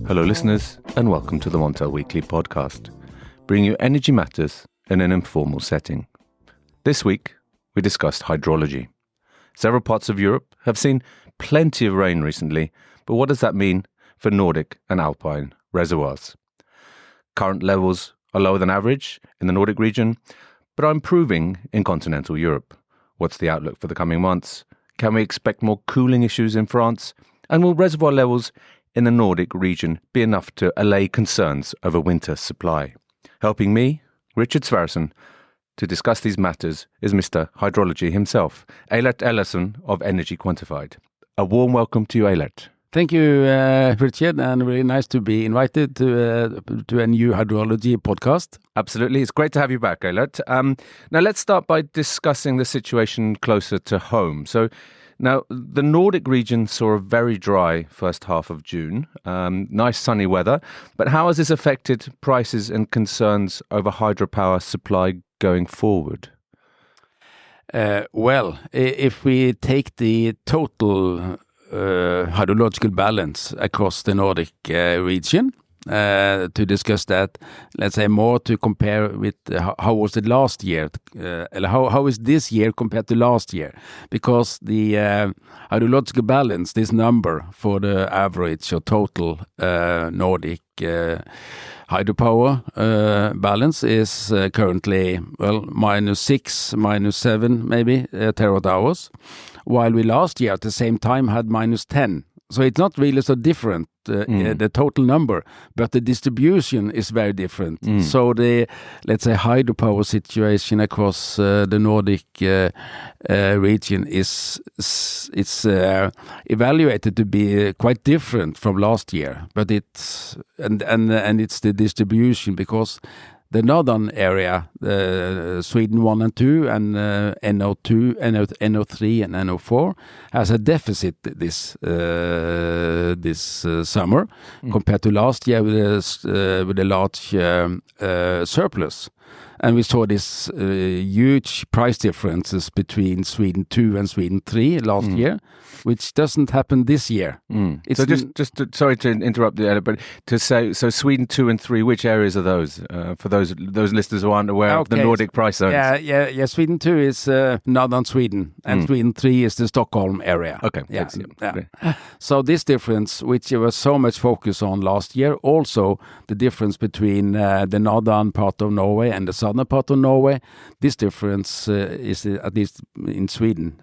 Hello listeners, and welcome to the Montel Weekly Podcast, bringing you energy matters in an informal setting. This week, we discussed hydrology. Several parts of Europe have seen plenty of rain recently, but what does that mean for Nordic and Alpine reservoirs? Current levels are lower than average in the Nordic region, but are improving in continental Europe. What's the outlook for the coming months? Can we expect more cooling issues in France? And will reservoir levels in the Nordic region be enough to allay concerns over winter supply? Helping me, Richard Sverrisson, to discuss these matters is Mr Hydrology himself, Eylert Ellefsen of Energy Quantified. A warm welcome to you, Eylert. Thank you, Richard, and really nice to be invited to a new hydrology podcast. Absolutely. It's great to have you back, Eylert. Now, let's start by discussing the situation closer to home. So, now, the Nordic region saw a very dry first half of June, nice sunny weather, but how has this affected prices and concerns over hydropower supply going forward? Well, if we take the total hydrological balance across the Nordic region, to discuss that, let's say more to compare with how was it last year, how is this year compared to last year, because the hydrological balance, this number for the average or total Nordic hydropower balance is currently, -6, -7 maybe terawatt hours, while we last year at the same time had -10. So it's not really so different, the total number, but the distribution is very different. So the, let's say, hydropower situation across the Nordic region is evaluated to be quite different from last year. But it's and it's the distribution, because the northern area, Sweden 1 and 2, and NO2, NO3 and NO4, has a deficit this summer compared to last year with a large surplus. And we saw this huge price differences between Sweden 2 and Sweden 3 last year, which doesn't happen this year. So sorry to interrupt you, but to say, so Sweden 2 and 3, which areas are those? For those listeners who aren't aware of the Nordic price zones. Yeah. Sweden 2 is northern Sweden, and Sweden 3 is the Stockholm area. Okay. Yeah. So this difference, which there was so much focus on last year, also the difference between the northern part of Norway and the southern part of Norway, this difference is, at least in Sweden,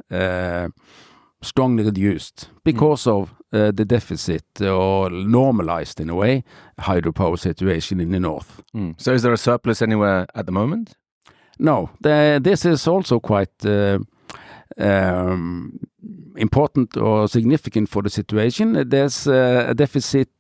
strongly reduced because of the deficit, or normalized in a way, hydropower situation in the north. So is there a surplus anywhere at the moment? No, this is also quite important or significant for the situation. There's a deficit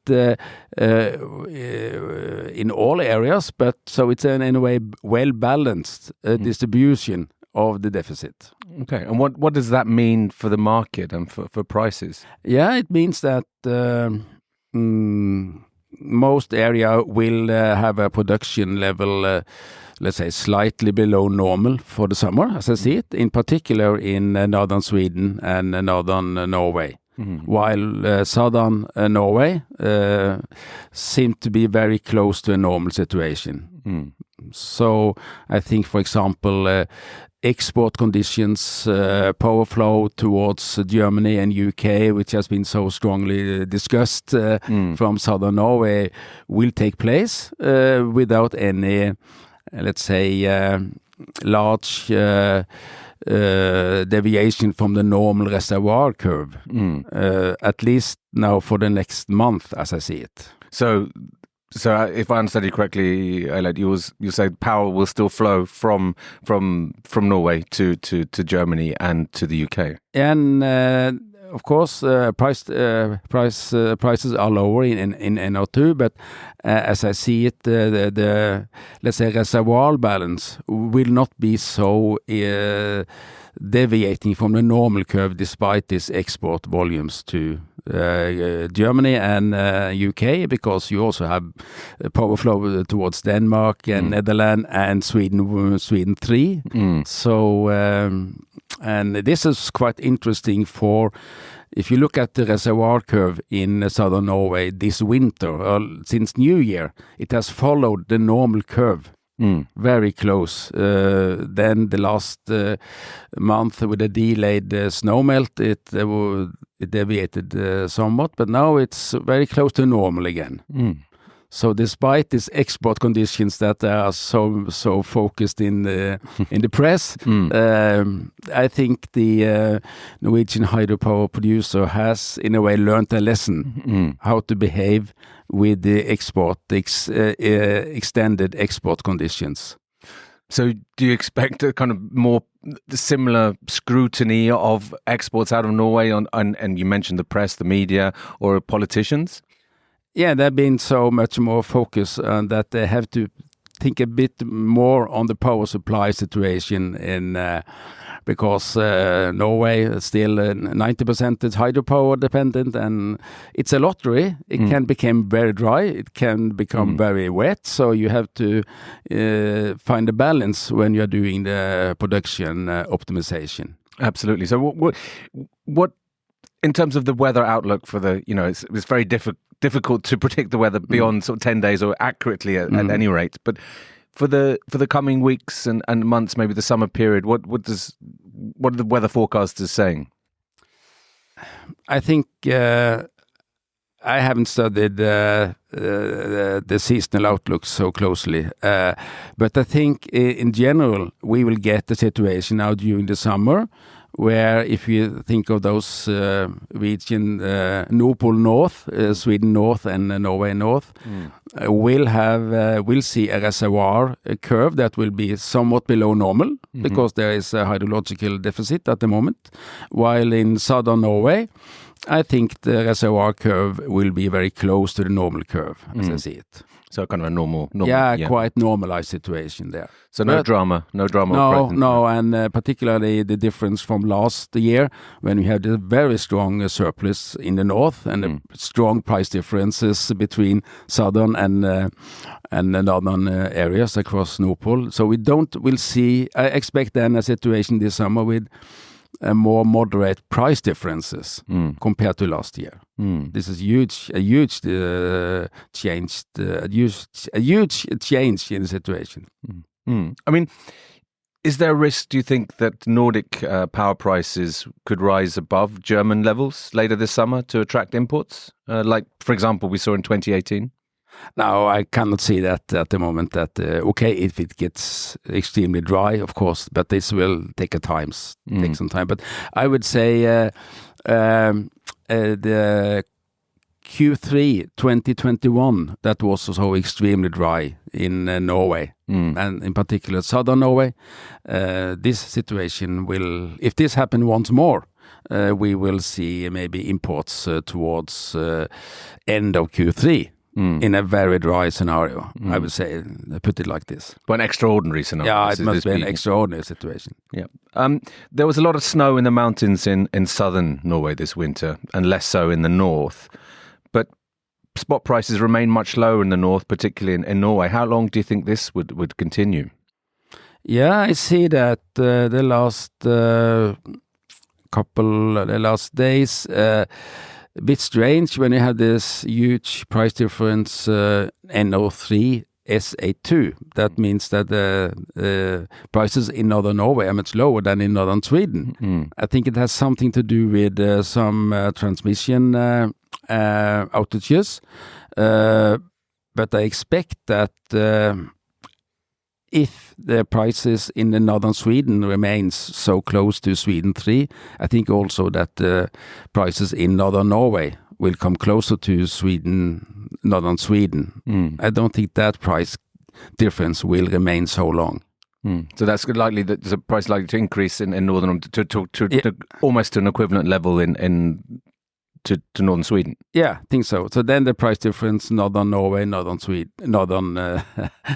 in all areas, but so it's in a way well-balanced distribution of the deficit. Okay, and what does that mean for the market and for prices? Yeah, it means that most area will have a production level, let's say, slightly below normal for the summer, as I see it, in particular in northern Sweden and northern Norway. While southern Norway seem to be very close to a normal situation. So I think, for example, export conditions, power flow towards Germany and UK, which has been so strongly discussed from southern Norway, will take place without any, let's say, large deviation from the normal reservoir curve, at least now for the next month, as I see it. So if I understand you correctly, Eylert, you say power will still flow from Norway to Germany and to the UK. And of course, prices are lower in NO2, but as I see it, the let's say reservoir balance will not be so deviating from the normal curve, despite these export volumes to Germany and UK, because you also have power flow towards Denmark and Netherlands and Sweden 3. So And this is quite interesting if you look at the reservoir curve in southern Norway this winter, or since New Year, it has followed the normal curve very close. Then the last month with a delayed snowmelt, it deviated somewhat, but now it's very close to normal again. So despite these export conditions that are so focused in the press, I think the Norwegian hydropower producer has in a way learned a lesson how to behave with the extended export conditions. So do you expect a kind of more similar scrutiny of exports out of Norway and you mentioned the press, the media, or politicians? Yeah, they've been so much more focused on that they have to think a bit more on the power supply situation because Norway is still 90% is hydropower dependent, and it's a lottery. It can become very dry, it can become very wet, so you have to find a balance when you're doing the production optimization. Absolutely. So what in terms of the weather outlook for it's very difficult to predict the weather beyond sort of 10 days or accurately at any rate. But for the coming weeks and months, maybe the summer period, what are the weather forecasters saying? I think I haven't studied the seasonal outlook so closely, but I think in general we will get the situation now during the summer where if you think of those region, Nordpol North, Sweden North and Norway North, we'll see a reservoir curve that will be somewhat below normal because there is a hydrological deficit at the moment, while in southern Norway, I think the reservoir curve will be very close to the normal curve, as I see it. So kind of a normal quite normalized situation there. So no drama. No, and particularly the difference from last year when we had a very strong surplus in the north and the strong price differences between southern and northern areas across Nordpol. So we'll see. I expect then a situation this summer with more moderate price differences compared to last year. This is a huge change in the situation. I mean, is there a risk, do you think, that Nordic power prices could rise above German levels later this summer to attract imports? Like, for example, we saw in 2018? No, I cannot see that at the moment. That if it gets extremely dry, of course, but this will take some time. But I would say the Q3 2021 that was so extremely dry in Norway and in particular southern Norway. This situation will, if this happens once more, we will see maybe imports towards end of Q3. In a very dry scenario, I would say, put it like this. But an extraordinary scenario. Yeah, it must be an extraordinary situation. Yeah. There was a lot of snow in the mountains in southern Norway this winter, and less so in the north. But spot prices remain much lower in the north, particularly in Norway. How long do you think this would continue? Yeah, I see that the last days. A bit strange when you have this huge price difference NO3 SA2. That means that the prices in northern Norway are much lower than in northern Sweden. I think it has something to do with some transmission outages. But I expect that if the prices in the northern Sweden remains so close to Sweden 3, I think also that the prices in northern Norway will come closer to northern Sweden. I don't think that price difference will remain so long. So that's likely that the price likely to increase in northern to almost to an equivalent level to northern Sweden. Yeah, I think so. So then the price difference northern Norway, northern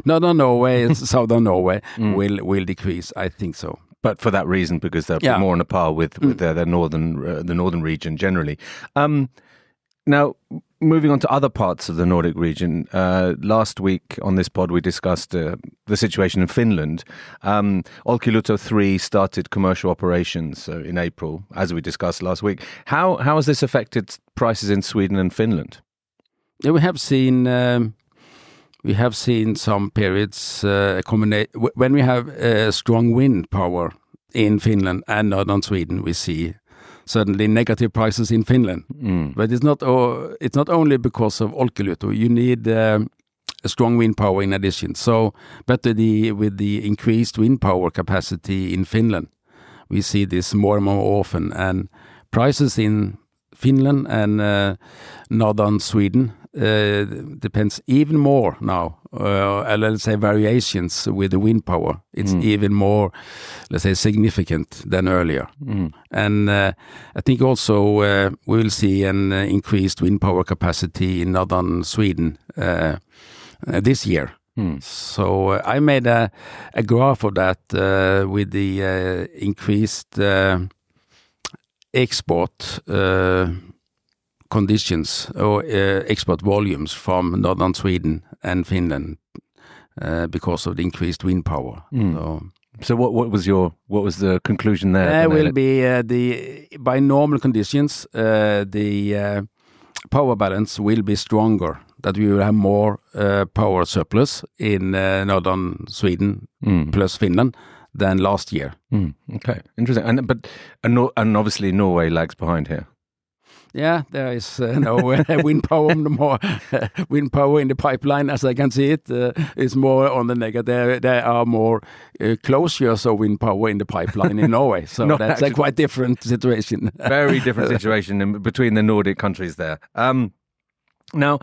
Norway, southern Norway will decrease. I think so. But for that reason, because they're more on a par with the northern region generally. Now, moving on to other parts of the Nordic region, last week on this pod we discussed the situation in Finland. Olkiluoto 3 started commercial operations in April, as we discussed last week. How has this affected prices in Sweden and Finland? Yeah, we have seen some periods when we have strong wind power in Finland and northern Sweden. We see certainly negative prices in Finland, but it's not only because of Olkiluoto. You need a strong wind power in addition. So, but with the increased wind power capacity in Finland, we see this more and more often, and prices in Finland and northern Sweden depends even more now. Let's say variations with the wind power. It's even more, let's say, significant than earlier. And I think also we will see an increased wind power capacity in northern Sweden this year. So I made a graph of that with the increased export conditions or export volumes from northern Sweden and Finland because of the increased wind power. So what was the conclusion there? There will be by normal conditions the power balance will be stronger. That we will have more power surplus in northern Sweden plus Finland than last year. Okay, interesting. And obviously Norway lags behind here. Yeah, there is no wind power more. Wind power in the pipeline, as I can see it, is more on the negative. There are more closures of wind power in the pipeline in Norway. So that's actually a quite different situation. Very different situation between the Nordic countries there. Now,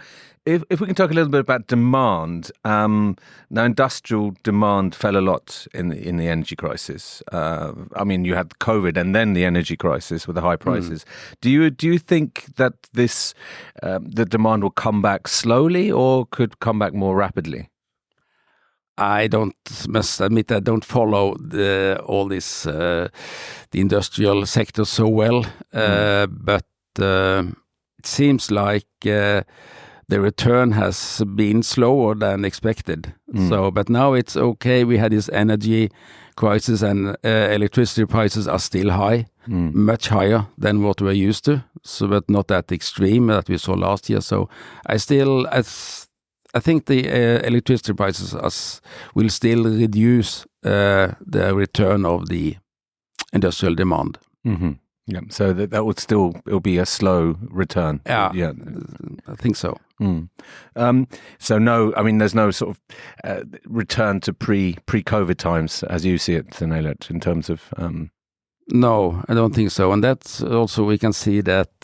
if we can talk a little bit about demand, now industrial demand fell a lot in the energy crisis. I mean, you had COVID and then the energy crisis with the high prices. Do you think that the demand will come back slowly or could come back more rapidly? I must admit I don't follow all this the industrial sector so well, but it seems like the return has been slower than expected. So, but now it's okay. We had this energy crisis and electricity prices are still high, much higher than what we're used to. So, but not that extreme that we saw last year. So, I think the electricity prices will still reduce the return of the industrial demand. Yeah, so that would it'll be a slow return. Yeah, I think so. So no, I mean, there's no sort of return to pre-COVID times as you see it, Eylert, in terms of. No, I don't think so, and that's also we can see that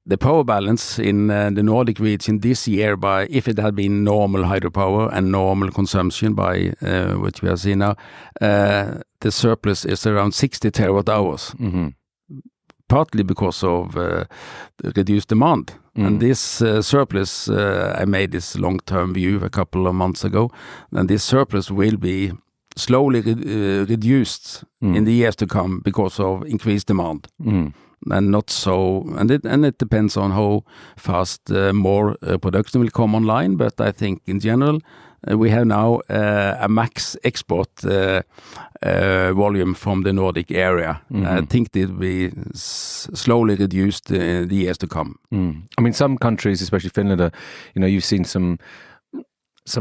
the power balance in the Nordic region this year, if it had been normal hydropower and normal consumption by what we have seen now, the surplus is around 60 terawatt hours, partly because of the reduced demand. And this surplus, I made this long-term view a couple of months ago, and this surplus will be slowly reduced in the years to come because of increased demand. And not so, and it depends on how fast more production will come online. But I think in general, we have now a max export volume from the Nordic area. I think it will be slowly reduced in the years to come. I mean, some countries, especially Finland, you've seen some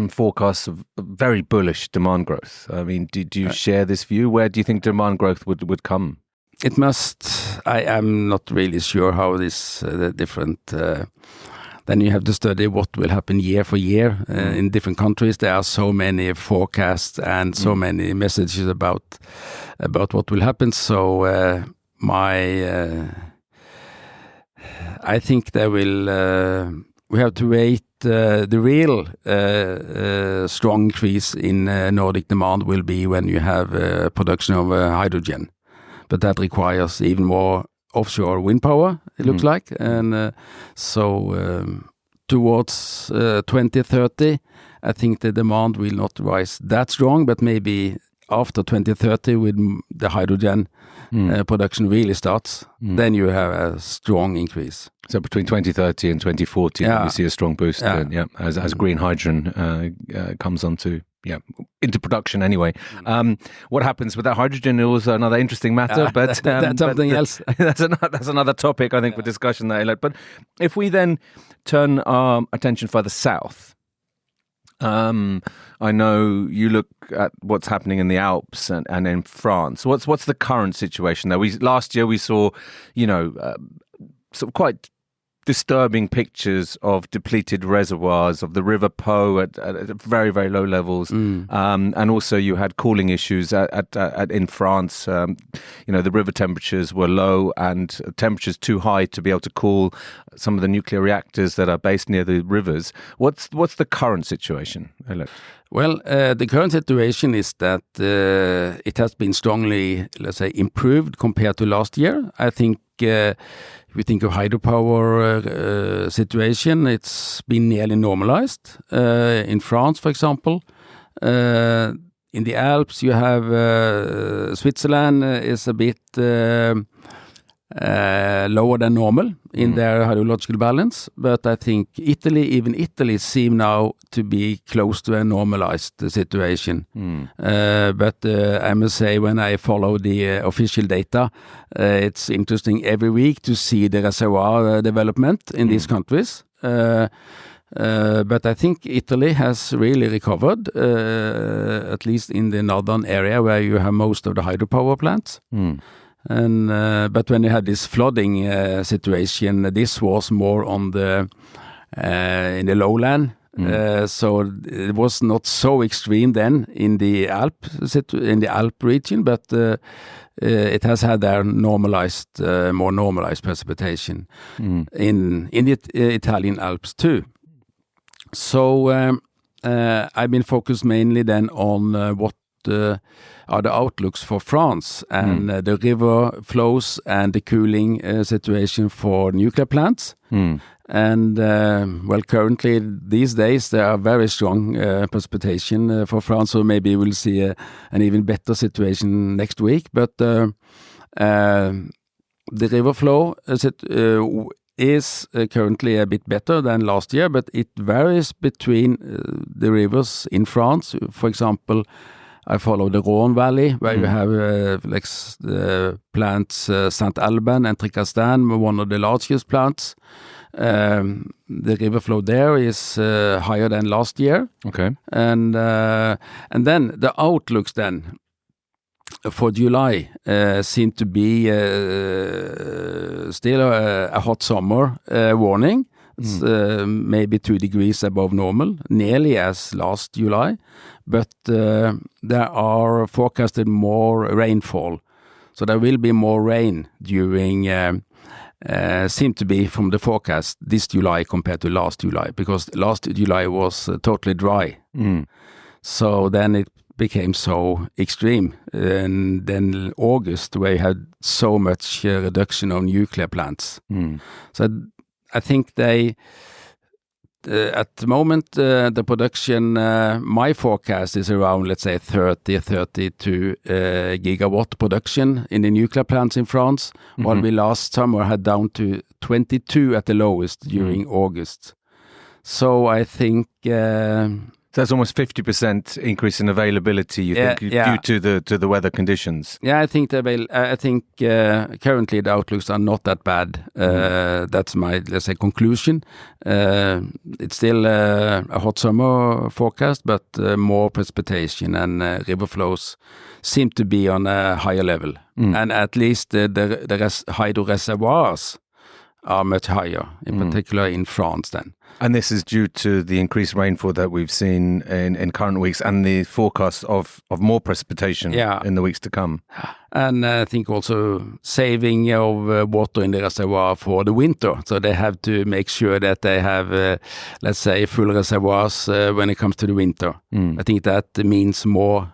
forecasts of very bullish demand growth. I mean, do you share this view? Where do you think demand growth would come? It must. I am not really sure how this different. Then you have to study what will happen year for year in different countries. There are so many forecasts and so many messages about what will happen. So I think there will. We have to wait. The real strong increase in Nordic demand will be when you have production of hydrogen. But that requires even more offshore wind power, it looks like. And towards 2030, I think the demand will not rise that strong, but maybe after 2030 with the hydrogen production really starts, then you have a strong increase. So between 2030 and 2040, you see a strong boost as green hydrogen comes onto into production anyway. What happens with that hydrogen is another interesting matter, but that's something else. That's another topic, I think, for discussion there, Eylert. But if we then turn our attention further south, I know you look at what's happening in the Alps and in France. What's the current situation there? Last year we saw, sort of quite disturbing pictures of depleted reservoirs of the River Po at very, very low levels. And also you had cooling issues in France. The river temperatures were low and temperatures too high to be able to cool some of the nuclear reactors that are based near the rivers. What's the current situation, Ellefsen? Well, the current situation is that it has been strongly, let's say, improved compared to last year. I think if we think of hydropower situation, it's been nearly normalized. In France, for example, in the Alps, you have Switzerland is a bit lower than normal in their hydrological balance, but I think even Italy seem now to be close to a normalized situation. But I must say, when I follow the official data, it's interesting every week to see the reservoir development in these countries. But I think Italy has really recovered, at least in the northern area where you have most of the hydropower plants. And but when you had this flooding situation, this was more on the in the lowland, so it was not so extreme then in the Alp region, but it has had their normalized, more normalized precipitation in the Italian Alps too. So I've been focused mainly then on what are the outlooks for France and the river flows and the cooling situation for nuclear plants. And currently these days there are very strong precipitation for France, so maybe we'll see an even better situation next week. But the river flow is currently a bit better than last year, but it varies between the rivers in France. For example, I follow the Rhône Valley, where you have the plants Saint-Alban and Tricastin, one of the largest plants. The river flow there is higher than last year. Okay. And then the outlooks then for July seem to be still a hot summer warning. It's maybe 2 degrees above normal, nearly as last July, but there are forecasted more rainfall. So there will be more rain during, seem to be from the forecast this July compared to last July, because last July was totally dry. So then it became so extreme. And then August, where you had so much reduction of nuclear plants. So I think they, at the moment, the production, my forecast is around, let's say, 32 gigawatt production in the nuclear plants in France, while we last summer had down to 22 at the lowest during August. So I think... So that's almost 50% increase in availability, you think, due to the weather conditions? Yeah, I think currently the outlooks are not that bad. That's my, let's say, conclusion. It's still a hot summer forecast, but more precipitation and river flows seem to be on a higher level. And at least the hydro reservoirs are much higher, in particular in France then. And this is due to the increased rainfall that we've seen in current weeks and the forecast of more precipitation in the weeks to come. And I think also saving of water in the reservoir for the winter. So they have to make sure that they have, let's say, full reservoirs when it comes to the winter. I think that means more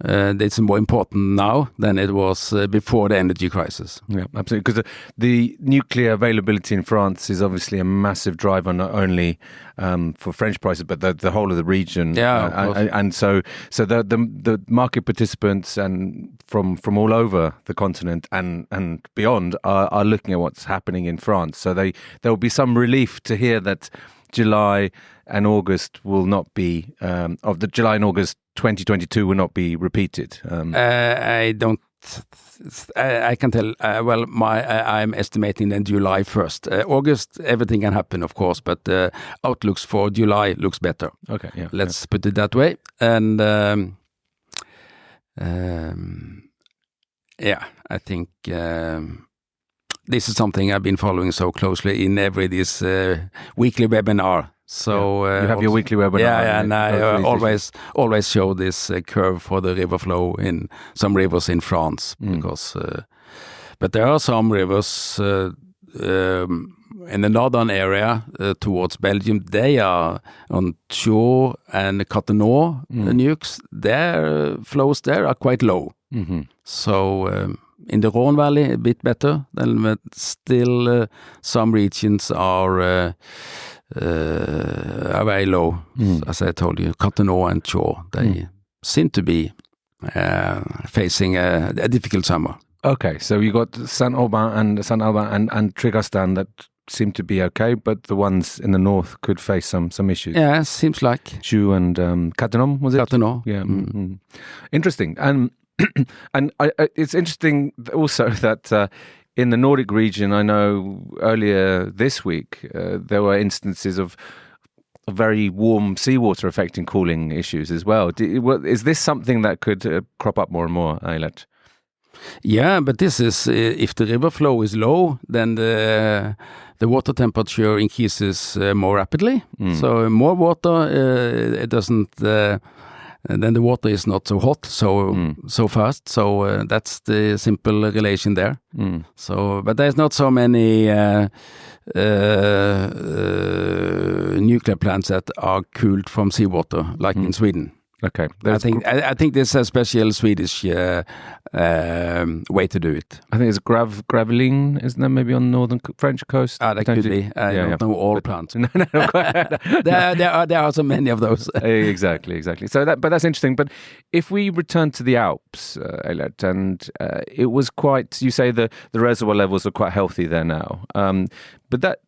it's more important now than it was before the energy crisis. Yeah, absolutely. Because the nuclear availability in France is obviously a massive driver, not only for French prices, but the whole of the region. Yeah, and so the market participants and from all over the continent and beyond are looking at what's happening in France. So there will be some relief to hear that July and August will not be of the July and August 2022 will not be repeated. I can tell. I'm estimating then July 1st. August, everything can happen, of course, but outlooks for July looks better. Okay, yeah. Let's put it that way. And I think this is something I've been following so closely in every this weekly webinar. So you have your weekly webinar. Yeah, and I always show this curve for the river flow in some rivers in France because, but there are some rivers in the northern area towards Belgium. They are on Chaux and Cattenom nukes. Their flows there are quite low. Mm-hmm. So in the Rhone Valley, a bit better, but still some regions are very low. As I told you, Cattenom and Chaux, they seem to be facing a difficult summer. Okay, so you got Saint-Aubin and Trégastan that seem to be okay, but the ones in the north could face some issues. Yeah, seems like. Chaux and Cattenom, was it? Cattenom. Yeah. Mm-hmm. Interesting. And it's interesting also that in the Nordic region, I know earlier this week there were instances of very warm seawater affecting cooling issues as well. Is this something that could crop up more and more, Eylert? Yeah, but this is if the river flow is low, then the water temperature increases more rapidly. So more water, it doesn't. Then the water is not so hot, so fast. So that's the simple relation there. So, but there's not so many nuclear plants that are cooled from seawater, like in Sweden. Okay, I think this is a special Swedish way to do it. I think it's gravelin, isn't there? Maybe on the northern French coast. That could be. I don't know all plants. No. there are so many of those. Exactly. So that's interesting. But if we return to the Alps, Eylert, and it was quite. You say the reservoir levels are quite healthy there now, but that.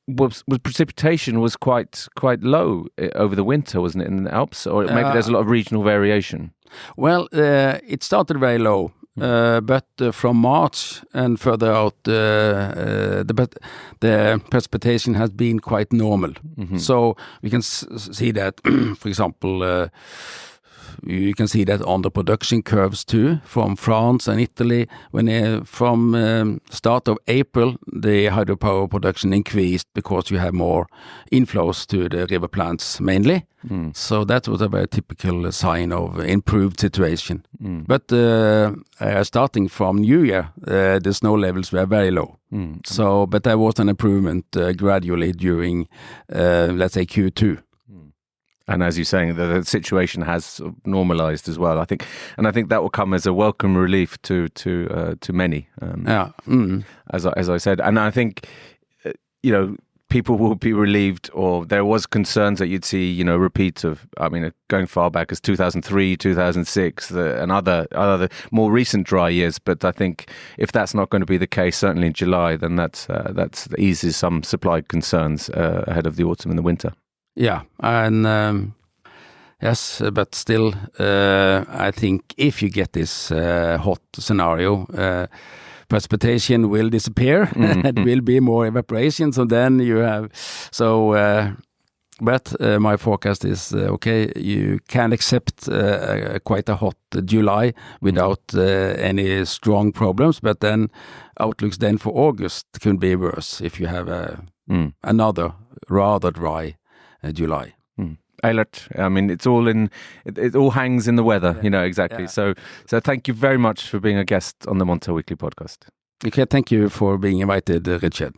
Was precipitation was quite low over the winter, wasn't it, in the Alps? Or maybe there's a lot of regional variation? Well, it started very low, but from March and further out, the precipitation has been quite normal. Mm-hmm. So we can see that, for example, you can see that on the production curves too, from France and Italy. When from start of April, the hydropower production increased because you have more inflows to the river plants mainly. So that was a very typical sign of improved situation. But starting from New Year, the snow levels were very low. So, but there was an improvement gradually during, let's say, Q2. And as you're saying, the situation has sort of normalized as well. I think that will come as a welcome relief to many. As I said, and I think people will be relieved. Or there was concerns that you'd see repeats of. I mean, going far back as 2003, 2006, and other more recent dry years. But I think if that's not going to be the case, certainly in July, then that's eases some supply concerns ahead of the autumn and the winter. Yeah, and yes, but still, I think if you get this hot scenario, precipitation will disappear. It will be more evaporation. So then you have but my forecast is okay. You can accept quite a hot July without any strong problems. But then outlooks then for August could be worse if you have another rather dry July. Eylert, I mean, it all hangs in the weather, exactly. Yeah. So thank you very much for being a guest on the Montel Weekly podcast. Okay, thank you for being invited, Richard.